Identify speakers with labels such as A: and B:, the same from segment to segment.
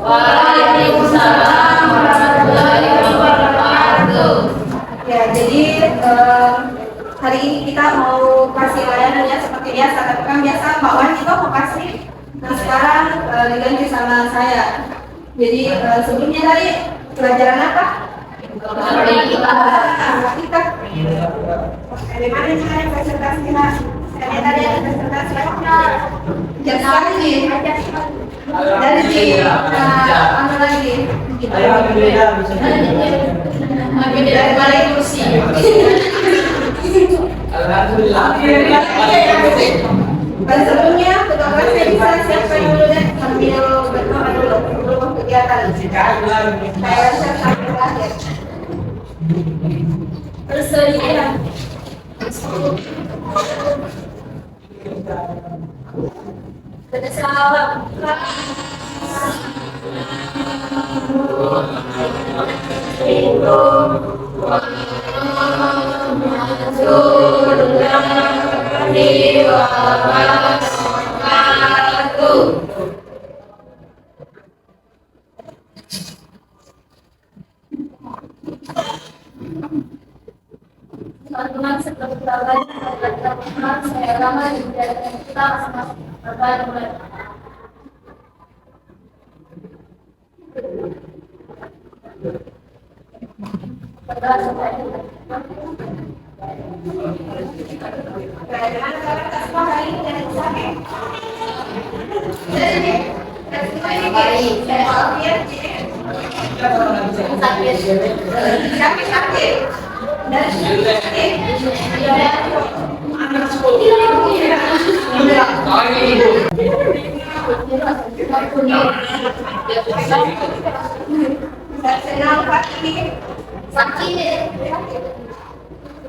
A: Waalaikumsalam warahmatullahi wabarakatuh.
B: Ya, jadi hari ini kita mau kasih layanan ya seperti biasa. Tapi kan biasa Mbak Wan itu mau kasih. Nah sekarang diganti sama saya. Jadi sebelumnya tadi pelajaran apa? Kita. Bagaimana cara presentasinya? Saya tadi ada presentasi apa? Jam sekali. Dari di mana lagi? Dari balik kursi.
C: Alhamdulillah.
B: Dan sebelumnya ketua kelasnya bisa siapkan dulu deh sambil berdoa dulu sebelum kegiatan. Saya siapkan terakhir. Bersedia. Bersalam. Teman-teman, setelah kita belajar, saya ramai di kita masing-masing mulai.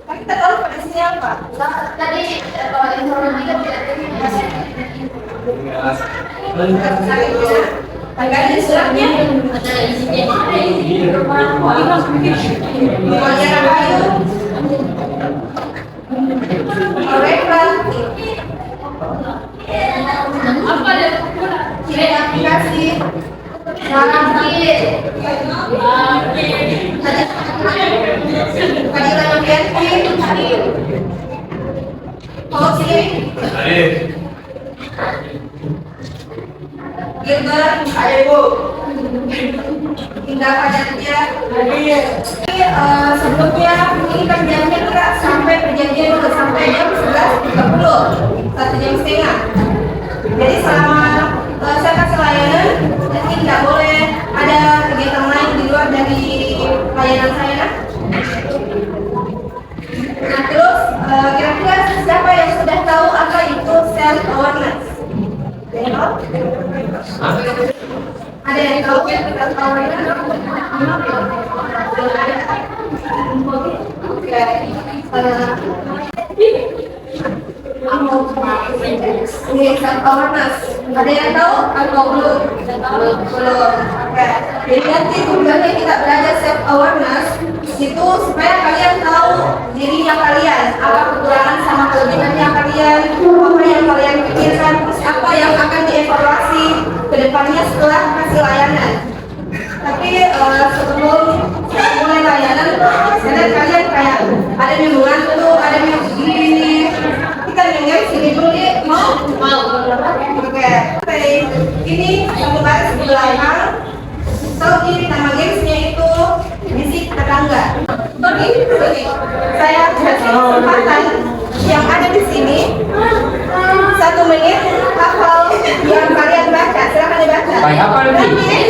B: Kita tahu pada sini apa? Tadi informatika tidak ada suratnya. Ada isinya. Apa ada? Kira aplikasi. Sebelumnya ini kan jamnya enggak sampai perjanjian udah sampai jam 11.30, 1 jam setengah. Jadi selama saya kasih layanan, jadi tidak boleh ada kegiatan lain di luar dari layanan saya. Nah terus kira-kira siapa yang sudah tahu apa itu self awareness? Ada yang tahu self awareness? Self awareness. Ada yang tahu atau belum? Belum. Jadi nanti tujuannya kita belajar self awareness itu supaya kalian tahu dirinya kalian, apa kekurangan sama kelebihannya kalian, apa yang kalian pikirkan, terus apa yang akan dievaluasi ke depannya setelah kasih layanan. Tapi sebelum mulai layanan, saya kalian kayak ada yang mengantuk, ada yang begini. Kita dengar sini dulu deh, mau? Oke. Ini satu baris di belakang. So ini nama gamesnya itu bisik tetangga. Sorry. Saya kasih kesempatan yang ada di sini 1 menit hafal yang kalian baca. Silakan dibaca.
C: Baik apa ini?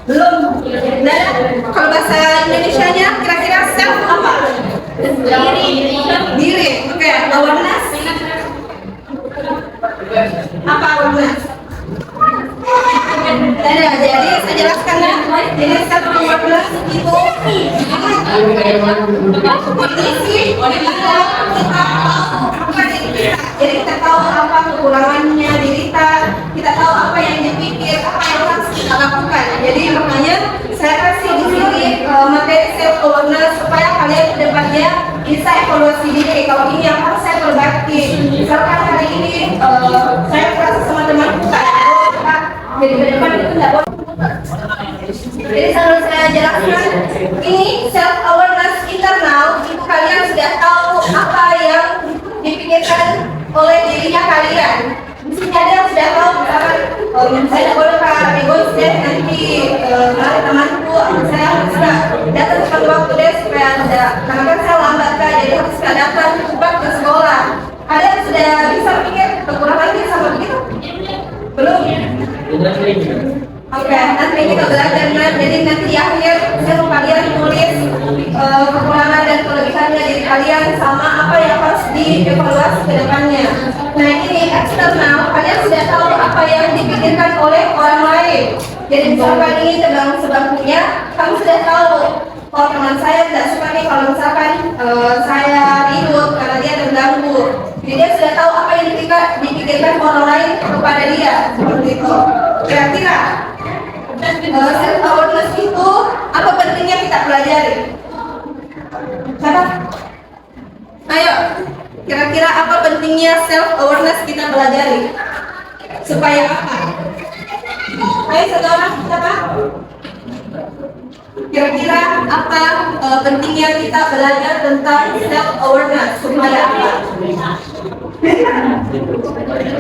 B: Belum. Nah, kalau bahasa Indonesianya kira-kira self apa? Diri. Oke, awareness. Apa awareness? Jadi saya jelaskan ya. Jadi self awareness itu jadi kita tahu apa kekurangannya diri kita tahu apa yang dipikir, apa yang harus kita lakukan. Jadi makanya saya kasih di sini materi self awareness supaya kalian ke depannya bisa evaluasi diri. Kalau ini yang harus saya perbaiki. Misalkan hari ini saya merasa sama temanku jadi ke depan itu tidak boleh. Jadi selalu saya jelaskan ini self awareness internal itu kalian sudah tahu apa yang dipikirkan oleh dirinya kalian. Di sini ada yang sudah tahu misalkan saya tidak boleh egois deh nanti lari temanku saya harus datang tepat waktu deh supaya tidak karena kan saya lambat jadi harus datang cepat ke sekolah. Ada yang sudah bisa pikir kekurangannya sama begitu? Belum? Oke, nanti kita belajar jadi nanti di akhir saya mau kalian tulis kekurangan dan kelebihannya diri kalian sama apa yang harus dievaluasi ke depannya. Nah ini eksternal, kalian sudah tahu apa yang dipikirkan oleh orang lain. Jadi misalkan ini teman sebangkunya, kamu sudah tahu kalau teman saya tidak suka nih kalau misalkan saya ribut karena dia terganggu. Jadi dia sudah tahu apa yang dipikirkan orang lain kepada dia seperti itu. Kira-kira self awareness itu apa pentingnya kita pelajari? Siapa? Ayo, kira-kira apa pentingnya self awareness kita pelajari? Supaya apa? Ayo satu orang, siapa? Kira-kira apa pentingnya kita belajar tentang self awareness supaya apa?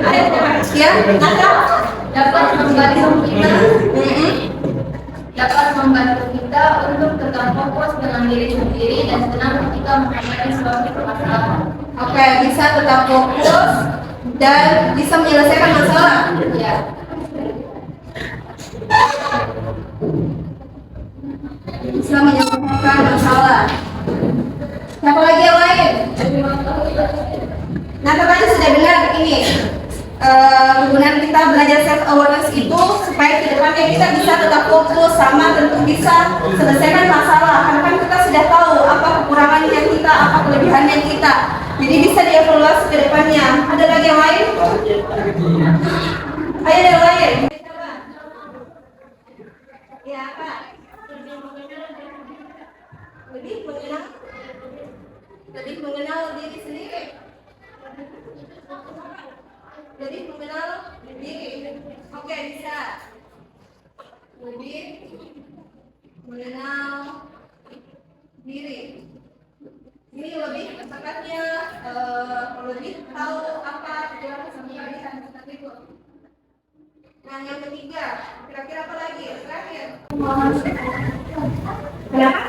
B: Ayo, ya, ada?
A: Dapat membantu kita untuk tetap fokus dengan diri sendiri dan senang ketika menghadapi suatu permasalahan.
B: Oke, bisa tetap fokus dan bisa menyelesaikan masalah.
A: Ya.
B: Bisa menyelesaikan masalah. Siapa lagi yang lain? Nah, tadi sudah benar ini. Kegunaan kita belajar self awareness itu supaya ke depannya kita bisa tetap fokus sama tentu bisa selesaikan masalah karena kan kita sudah tahu apa kekurangannya kita, apa kelebihannya kita, jadi bisa dievaluasi ke depannya. Ada lagi yang lain? Ayo yang lain. Ya apa? Lebih mengenal diri sendiri. Jadi mengenal diri. Oke, bisa. Lebih mengenal diri. Ini lebih tepatnya lebih tahu apa tujuan kebaikan seperti itu. Nah, yang ketiga, kira-kira apa lagi? Terakhir. Kenapa?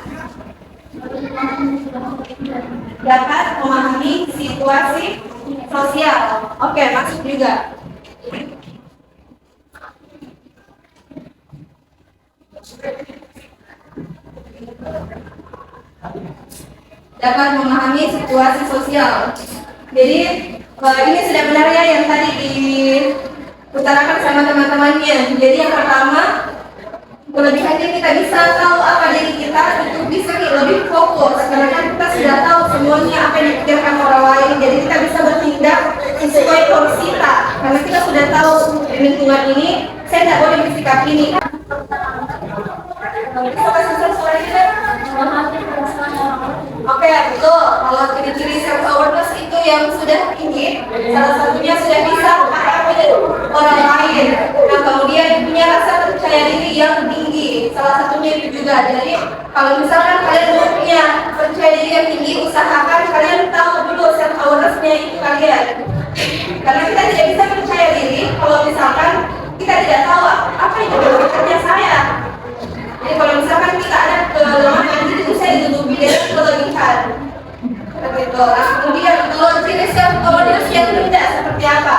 B: Dapat memahami situasi sosial. Oke, masuk juga. Dapat memahami situasi sosial. Jadi ini sudah benar ya yang tadi diutarakan sama teman-temannya. Jadi yang pertama, kelebihannya kita bisa tahu apa diri kita, itu bisa lebih fokus karena kan kita sudah tahu semuanya apa yang dipikirkan orang lain, jadi kita bisa bertindak sesuai porsi kita karena kita sudah tahu di lingkungan ini saya tidak boleh bersikap ini. Oke, betul. Kalau ciri-ciri self awareness itu yang sudah tinggi, salah satunya sudah bisa menghadapi orang lain. Nah, kemudian punya rasa percaya diri yang tinggi, salah satunya itu juga. Jadi, kalau misalkan kalian punya percaya diri yang tinggi, usahakan kalian tahu dulu self awareness-nya itu kalian. Karena kita tidak bisa percaya diri kalau misalkan kita tidak tahu apa yang kelebihannya saya. Jadi kalau misalkan kita ada kelemahan itu saya ditutupi dengan kelebihan. Begitu. Nah, kemudian kalau ciri self awareness yang tidak seperti apa?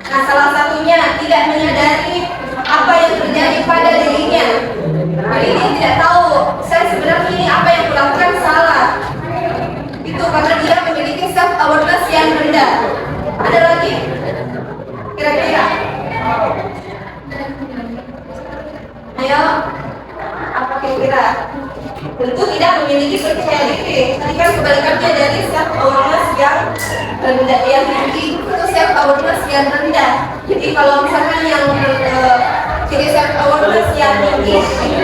B: Nah, Nah, salah satunya tidak menyadari apa yang terjadi pada dirinya. Jadi dia tidak tahu saya sebenarnya ini apa yang kulakukan salah. Itu karena dia memiliki self awareness yang rendah. Ada lagi? Kira-kira? Ayo, apa kira-kira? Tentu tidak memiliki percaya diri. Tadi kan kebalikannya dari self awareness yang rendah, yang tinggi itu self awareness yang rendah. Jadi kalau misalkan yang ciri self awareness yang tinggi,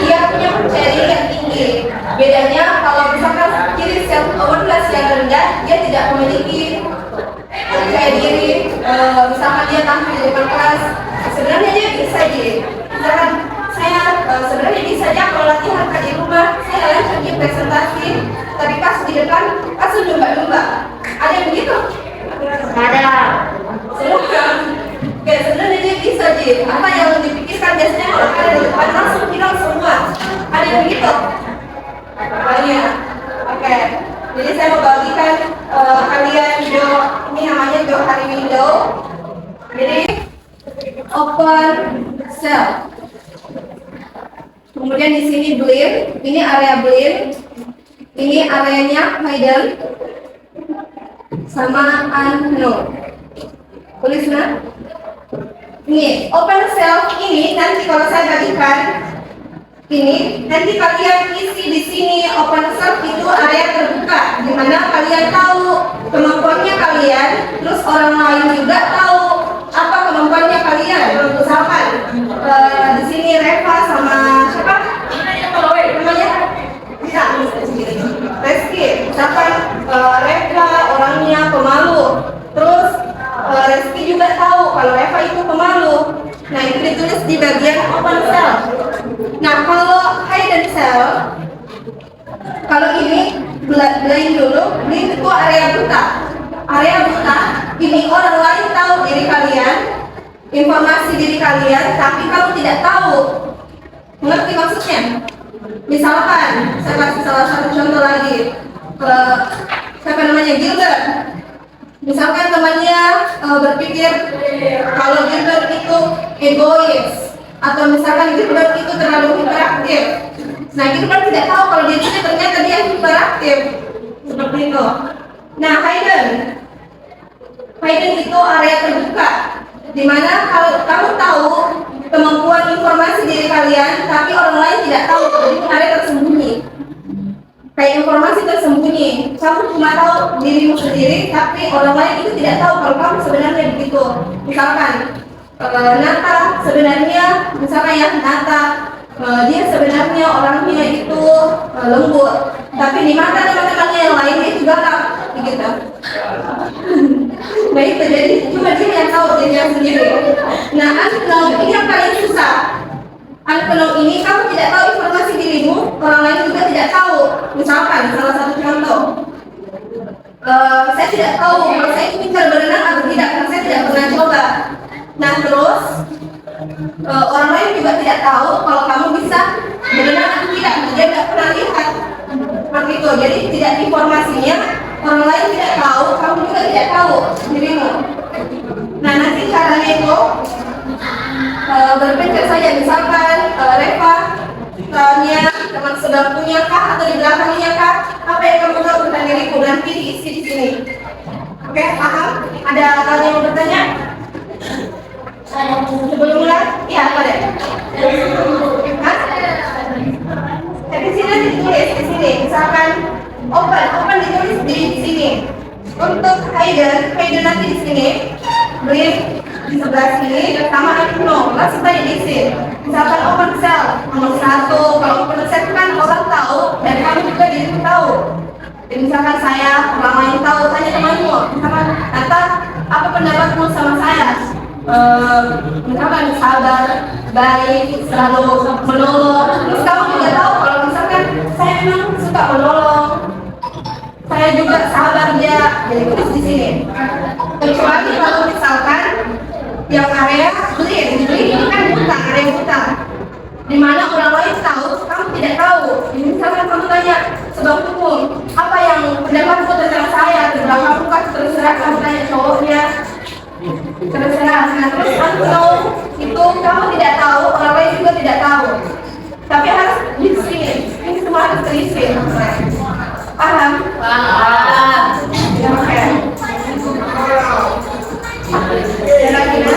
B: dia punya percaya diri yang tinggi. Bedanya kalau misalkan ciri self awareness yang rendah, dia tidak memiliki percaya diri. Misalkan dia tampil di depan kelas, sebenarnya dia bisa misalkan saya sebenarnya bisa aja kalau latihan di rumah, saya lanjut di presentasi, tapi pas di depan langsung coba-coba. Ada yang begitu? Ada. Semua. Kayak sebenarnya dia bisa apa yang dipikirkan biasanya kalau ada di depan langsung hilang semua. Ada yang begitu? Banyak. Oke. Jadi saya mau bagikan kalian video ini namanya Johari Window. Jadi open cell. Kemudian di sini blend, ini area blend, ini areanya hidden, sama unknown. Tulis nah. Ini open cell ini nanti kalau saya bagikan ini nanti kalian isi di sini open cell itu area terbuka, di mana kalian tahu kemampuannya kalian, terus orang lain juga tahu apa kemampuannya kalian. Misalkan di sini Reva sama siapa? Namanya? Bisa. Reski. Misalkan Reva orangnya pemalu, terus Reski juga tahu kalau Reva itu pemalu. Nah itu ditulis di bagian open cell. Nah kalau hidden cell, kalau ini blind dulu, blind itu area buta. Area buta, ini orang lain tahu diri kalian, informasi diri kalian, tapi kamu tidak tahu. Mengerti maksudnya? Misalkan, saya kasih salah satu contoh lagi. Siapa namanya? Gilbert. Misalkan temannya berpikir kalau Gilbert itu egois, atau misalkan Gilbert itu terlalu hiperaktif. Nah, Gilbert tidak tahu kalau dirinya ternyata dia hiperaktif. Seperti itu. Nah, hidden itu area terbuka, di mana kalau kamu tahu kemampuan informasi diri kalian, tapi orang lain tidak tahu. Jadi area tersembunyi. Kayak informasi tersembunyi, kamu cuma tahu dirimu sendiri, tapi orang lain itu tidak tahu kalau kamu sebenarnya begitu. Misalkan Nata sebenarnya, misalkan ya Nata, dia sebenarnya orangnya itu lembut, tapi di mata teman-temannya yang lain dia juga galak, begitu. Nah itu jadi cuma dia yang tahu dirinya sendiri. Nah unknown ini yang paling susah. Unknown ini kamu tidak tahu informasi dirimu, orang lain juga tidak tahu. Misalkan salah satu contoh, saya tidak tahu kalau saya itu pintar berenang atau tidak, karena saya tidak pernah coba. Nah terus orang lain juga tidak tahu kalau kamu bisa berenang atau tidak, dia tidak pernah lihat. Seperti itu, jadi tidak informasinya, orang lain tidak tahu, kamu juga tidak tahu dirimu. Nah nanti caranya itu berpikir saja, misalkan Reva tanya teman sebangkunya kah atau di belakangnya kah, apa yang kamu tahu tentang diriku, nanti diisi di sini. Oke, paham? Ada kalian yang mau bertanya? Sebelum mulai? Iya, apa deh? Hah? Di sini ditulis di sini, misalkan open ditulis di sini. Untuk hidden nanti di sini, blend di sebelah sini, sama unknown, langsung tanya diisi. Misalkan open cell nomor 1, kalau open cell kan orang tahu dan kamu juga dirimu tahu. Jadi misalkan saya, orang lain tahu, tanya temanmu, misalkan Nata, apa pendapatmu sama saya? Misalkan sabar, baik, selalu menolong. Terus kamu juga tahu kalau misalkan saya memang suka menolong, saya juga sabar dia, jadi tulis di sini. Kecuali kalau misalkan yang area blend ini kan buta, area buta, di mana orang lain tahu, kamu tidak tahu. Misalkan kamu tanya sebangkumu, apa yang pendapatmu tentang saya, tentang kamu kan terserah kamu tanya cowoknya. Terserah. Nah, terus kalau itu kamu tidak tahu, orang lain juga tidak tahu. Tapi harus di-screen. Ini semua harus terisi. Paham? Paham. Ya, oke. Ada lagi ya?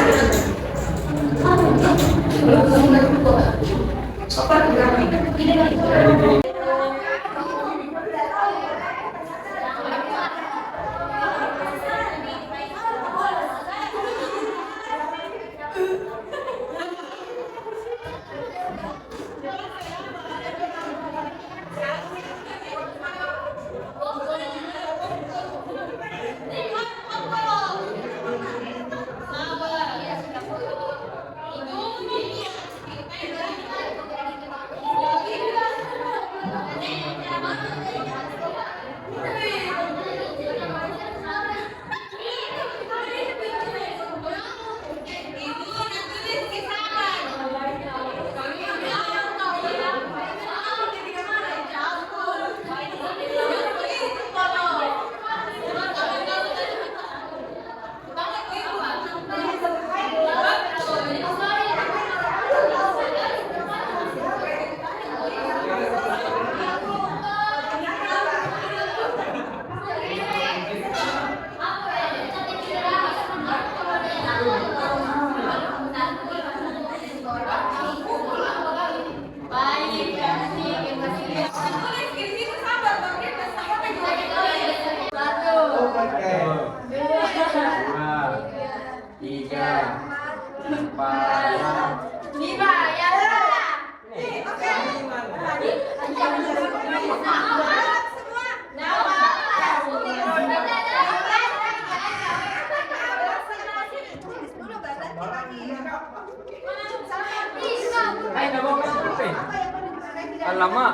C: Alamak.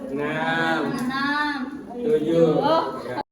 C: 6 7